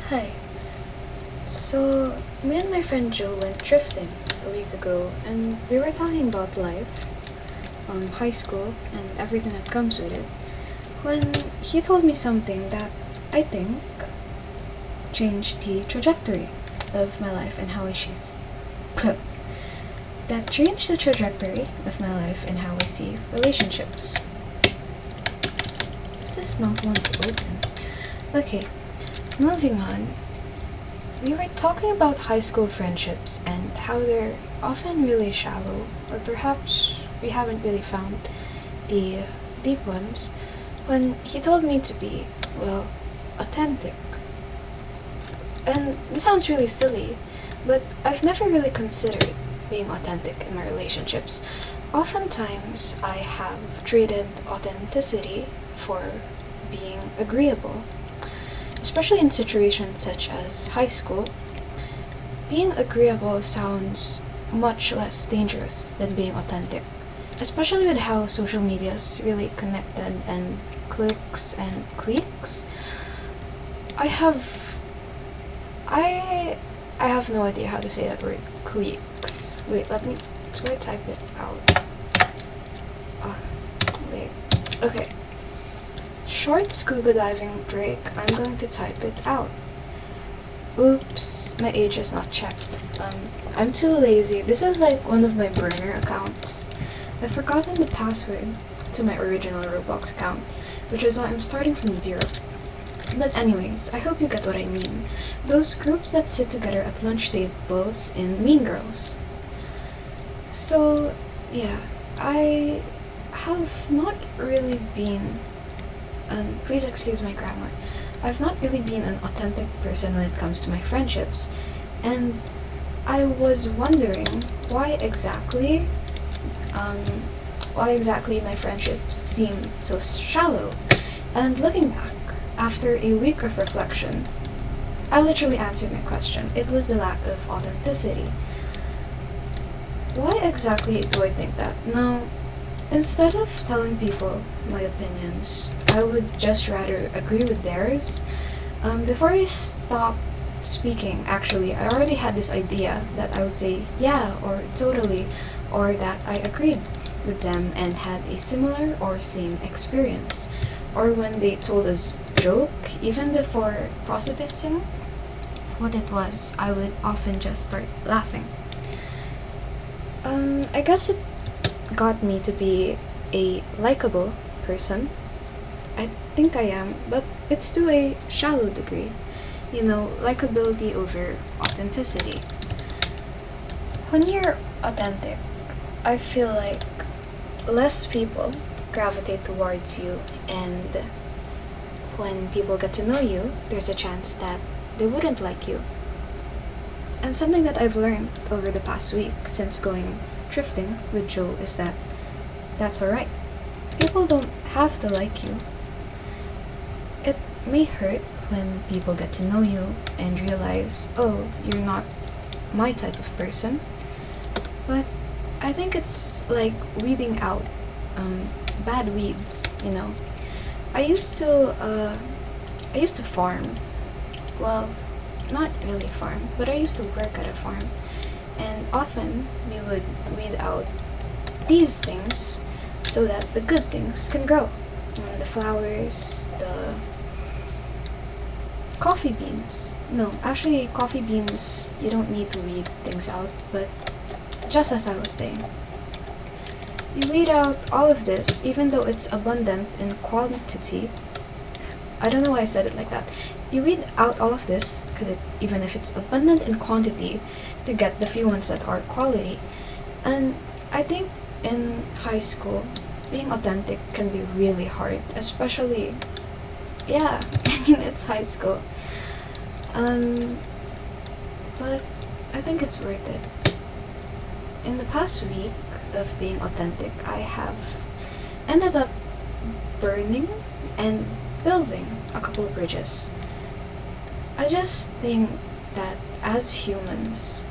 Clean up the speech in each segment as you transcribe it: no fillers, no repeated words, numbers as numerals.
Hi. So, me and my friend Joe went thrifting a week ago, and we were talking about life, high school, and everything that comes with it, when he told me something that I think changed the trajectory of my life and how I see that changed the trajectory of my life and how I see relationships. This is not one to open. Okay, moving on. We were talking about high school friendships and how they're often really shallow, or perhaps we haven't really found the deep ones, when he told me to be, well, authentic. And this sounds really silly, but I've never really considered being authentic in my relationships. Oftentimes, I have traded authenticity for being agreeable, especially in situations such as high school. Being agreeable sounds much less dangerous than being authentic, especially with how social media is really connected and clicks and cliques. I have I I have no idea how to say that word cliques. Wait, let me try to type it out. Oh, wait. Okay. Short scuba diving break. I'm going to type it out. Oops, my age is not checked. I'm too lazy. This is like one of my burner accounts. I've forgotten the password to my original Roblox account, which is why I'm starting from zero. But anyways, I hope you get what I mean. Those groups that sit together at lunch tables in Mean Girls. So, yeah, I have not really been, please excuse my grammar, I've not really been an authentic person when it comes to my friendships, and I was wondering um, why exactly my friendships seem so shallow. And looking back, after a week of reflection, I literally answered my question. It was the lack of authenticity. Why exactly do I think that? No, instead of telling people my opinions, I would just rather agree with theirs. Before I stopped speaking, actually, I already had this idea that I would say yeah or totally, or that I agreed with them and had a similar or same experience. Or when they told us joke, even before processing what it was, I would often just start laughing. I guess it got me to be a likable person. I think I am, but it's to a shallow degree. You know, likability over authenticity. When you're authentic, I feel like less people gravitate towards you, and when people get to know you, there's a chance that they wouldn't like you. And something that I've learned over the past week since going thrifting with Joe is that that's alright. People don't have to like you. It may hurt when people get to know you and realize, oh, you're not my type of person. But I think it's like weeding out bad weeds, you know. I used to farm. Well, not really farm, but I used to work at a farm, and often we would weed out these things so that the good things can grow. The flowers, the coffee beans. No, actually, coffee beans, you don't need to weed things out, but just as I was saying, you weed out all of this, even though it's abundant in quantity. I don't know why I said it like that. You weed out all of this, even if it's abundant in quantity, to get the few ones that are quality. And I think in high school, being authentic can be really hard, especially, yeah, I mean, it's high school. Um, but I think it's worth it. In the past week of being authentic, I have ended up burning and building a couple of bridges. I just think that as humans,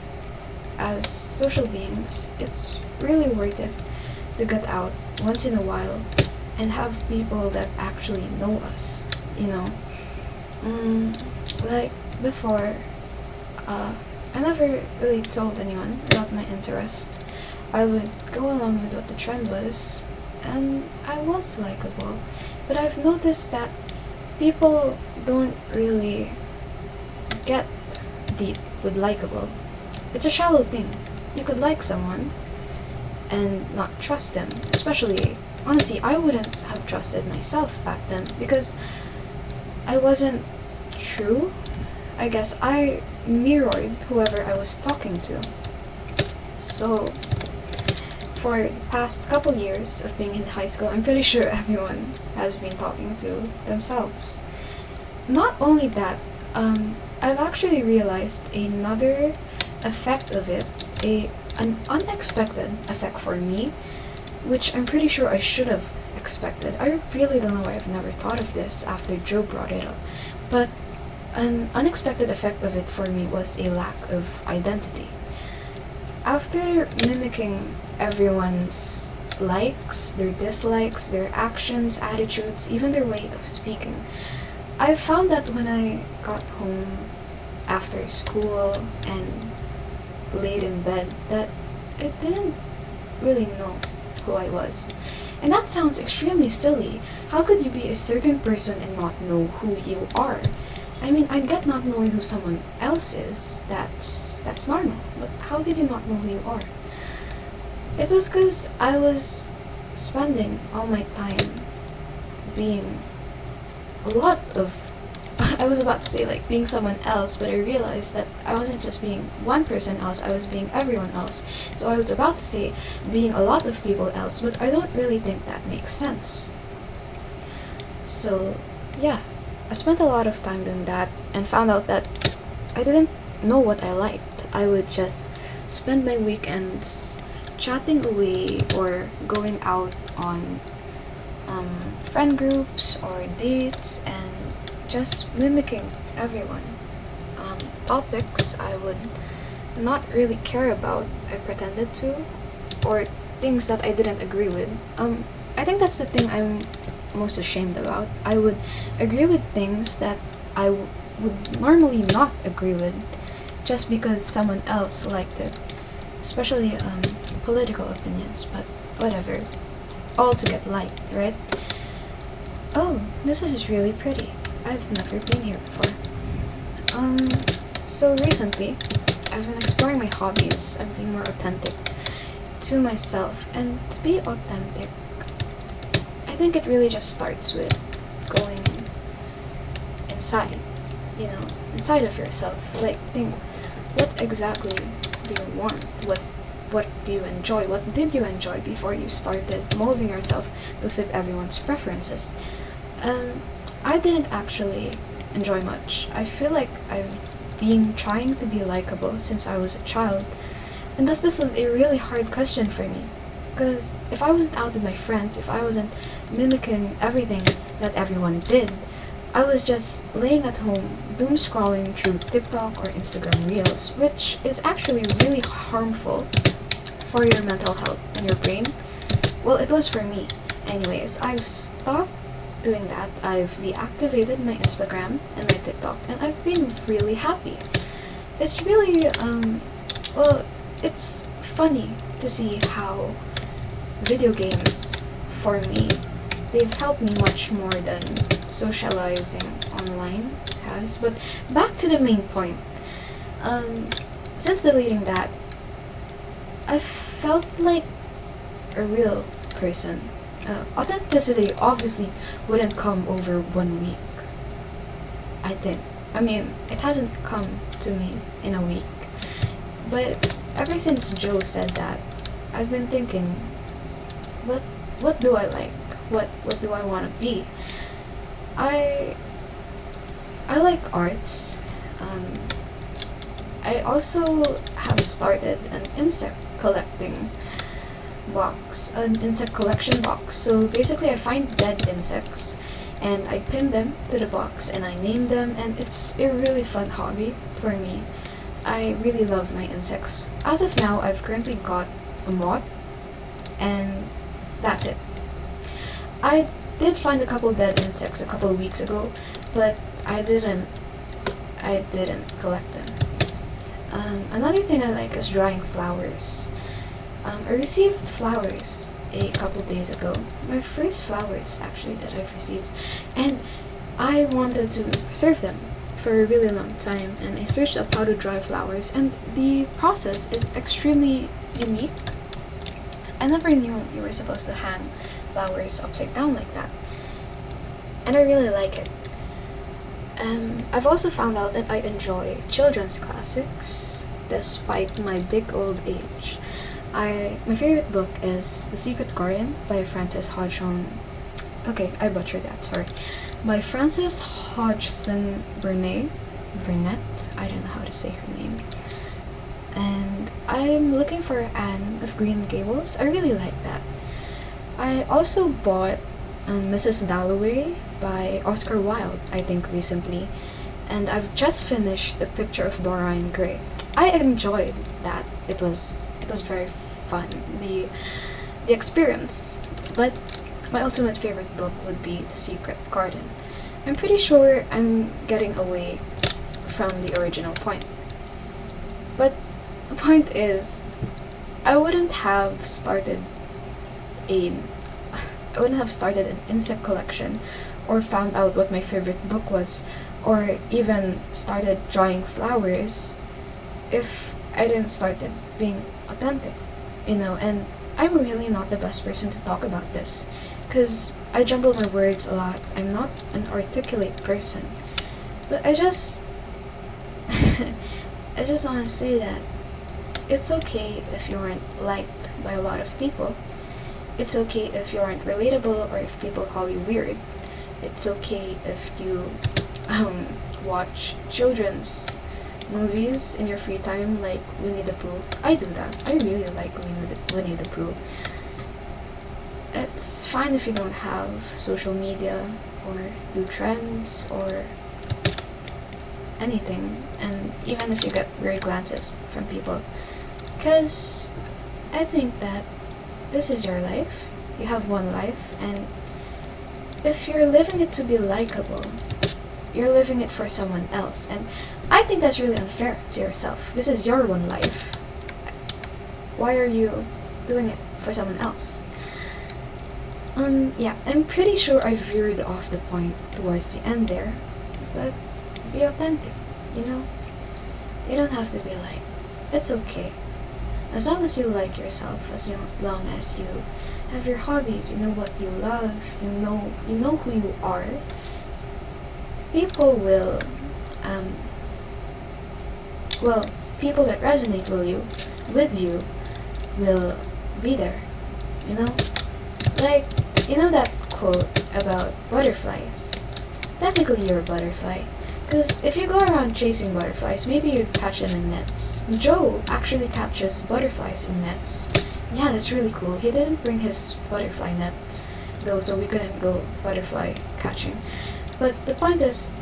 as social beings, it's really worth it to get out once in a while and have people that actually know us, you know. Like, before, I never really told anyone about my interest. I would go along with what the trend was, and I was likable. But I've noticed that people don't really get deep with likable. It's a shallow thing. You could like someone and not trust them. Especially, honestly, I wouldn't have trusted myself back then because I wasn't true. I guess I mirrored whoever I was talking to. So, for the past couple years of being in high school, I'm pretty sure everyone has been talking to themselves. Not only that, I've actually realized another effect of it, an unexpected effect for me, which I'm pretty sure I should have expected. I really don't know why I've never thought of this after Joe brought it up, but an unexpected effect of it for me was a lack of identity. After mimicking everyone's likes, their dislikes, their actions, attitudes, even their way of speaking, I found that when I got home after school and laid in bed, that I didn't really know who I was. And that sounds extremely silly. How could you be a certain person and not know who you are? I mean, I get not knowing who someone else is. That's normal. But how could you not know who you are? It was because I was spending all my time being a lot of I was about to say like being someone else, but I realized that I wasn't just being one person else, I was being everyone else. So I was about to say being a lot of people else, but I don't really think that makes sense. So, yeah, I spent a lot of time doing that and found out that I didn't know what I liked. I would just spend my weekends chatting away or going out on friend groups or dates and just mimicking everyone. Topics I would not really care about, I pretended to, or things that I didn't agree with. I think that's the thing I'm most ashamed about. I would agree with things that would normally not agree with just because someone else liked it, especially political opinions, but whatever. All to get liked, right? Oh, this is really pretty. I've never been here before. So recently, I've been exploring my hobbies. I've been more authentic to myself. And to be authentic, I think it really just starts with going inside, inside of yourself. Like, think, what exactly do you want? What do you enjoy? What did you enjoy before you started molding yourself to fit everyone's preferences? I didn't actually enjoy much. I feel like I've been trying to be likable since I was a child, and thus this was a really hard question for me. Because if I wasn't out with my friends, if I wasn't mimicking everything that everyone did, I was just laying at home, doom scrolling through TikTok or Instagram Reels, which is actually really harmful for your mental health and your brain. Well, it was for me. Anyways, I've stopped doing that. I've deactivated my Instagram and my TikTok, and I've been really happy. It's really, it's funny to see how video games, for me, they've helped me much more than socializing online has. But back to the main point. Since deleting that, I felt like a real person. Authenticity obviously wouldn't come over 1 week. I think. I mean, it hasn't come to me in a week. But ever since Joe said that, I've been thinking, what do I like? What do I want to be? I like arts. I also have started an insect collection box. So basically I find dead insects and I pin them to the box and I name them, and it's a really fun hobby for me. I really love my insects. As of now, I've currently got a moth, and that's it. I did find a couple dead insects a couple of weeks ago, but I didn't I didn't collect them. Another thing I like is drawing flowers. I received flowers a couple days ago. My first flowers, actually, that I've received. And I wanted to preserve them for a really long time. And I searched up how to draw flowers. And the process is extremely unique. I never knew you were supposed to hang flowers upside down like that. And I really like it. I've also found out that I enjoy children's classics despite my big old age. My favorite book is The Secret Garden by Frances Hodgson. Okay, I butchered that, sorry. By Frances Hodgson Burnett. I don't know how to say her name. And I'm looking for Anne of Green Gables. I really like that. I also bought Mrs. Dalloway by Oscar Wilde, I think recently, and I've just finished The Picture of Dorian Gray. I enjoyed that. It was very fun, the experience. But my ultimate favorite book would be The Secret Garden. I'm pretty sure I'm getting away from the original point. But the point is, I wouldn't have started an insect collection, or found out what my favorite book was, or even started drawing flowers if I didn't start it being authentic, and I'm really not the best person to talk about this, because I jumble my words a lot. I'm not an articulate person, but I just want to say that it's okay if you aren't liked by a lot of people. It's okay if you aren't relatable or if people call you weird. It's okay if you watch children's movies in your free time, like Winnie the Pooh. I do that. I really like Winnie the Pooh. It's fine if you don't have social media or do trends or anything, and even if you get weird glances from people. Because I think that this is your life. You have one life, and if you're living it to be likable, you're living it for someone else. And I think that's really unfair to yourself. This is your one life. Why are you doing it for someone else? Yeah, I'm pretty sure I veered off the point towards the end there, but be authentic, you know? You don't have to be like, it's okay. As long as you like yourself, long as you have your hobbies, you know what you love, you know who you are, people will, people that resonate with you will be there, you know? Like, you know that quote about butterflies? Technically you're a butterfly. Because if you go around chasing butterflies, maybe you'd catch them in nets. Joe actually catches butterflies in nets. Yeah, that's really cool. He didn't bring his butterfly net, though, so we couldn't go butterfly catching. But the point is,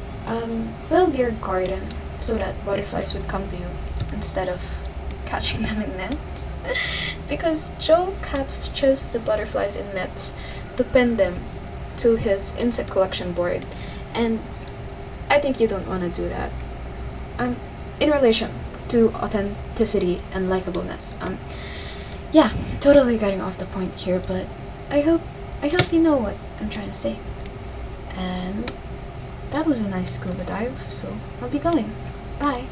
build your garden so that butterflies would come to you instead of catching them in nets. Because Joe catches the butterflies in nets to pin them to his insect collection board, and I think you don't want to do that. In relation to authenticity and likableness. Yeah, totally getting off the point here, but I hope you know what I'm trying to say. And that was a nice scuba dive, so I'll be going. Bye.